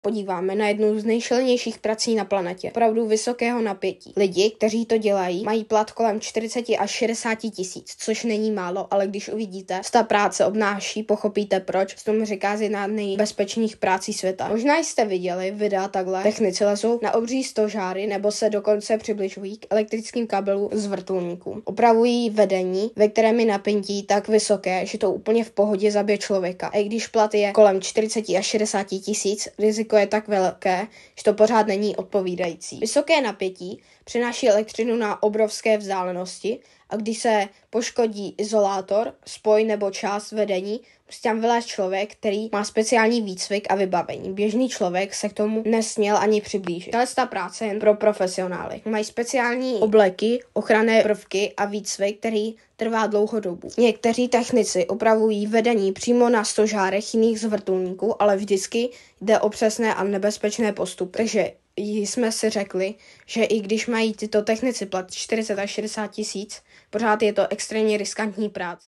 podíváme na jednu z nejšilnějších prací na planetě, opravdu vysokého napětí. Lidi, kteří to dělají, mají plat kolem 40 až 60 tisíc, což není málo, ale když uvidíte, co ta práce obnáší, pochopíte proč. S tomu říká z jedna nejbezpečnějších prací světa. Možná jste viděli videa takhle. Technici lezou na obří stožáry nebo se dokonce přibližují k elektrickým kabelům z vrtulníků. Opravují vedení, ve kterém je napětí tak vysoké, že to úplně v pohodě zabije člověka. A i když plat je kolem 40 až 60 tisíc, riziko je tak velké, že to pořád není odpovídající. Vysoké napětí přenáší elektřinu na obrovské vzdálenosti a když se poškodí izolátor, spoj nebo část vedení, musí tam vylézt člověk, který má speciální výcvik a vybavení. Běžný člověk se k tomu nesměl ani přiblížit. Ta práce je jen pro profesionály. Mají speciální obleky, ochranné prvky a výcvik, který trvá dlouhou dobu. Někteří technici opravují vedení přímo na stožárech jiných z vrtulníků, ale vždycky jde o přesné a nebezpečné postupy. Takže jsme si řekli, že i když mají tyto technici plat 40 až 60 tisíc, pořád je to extrémně riskantní práce.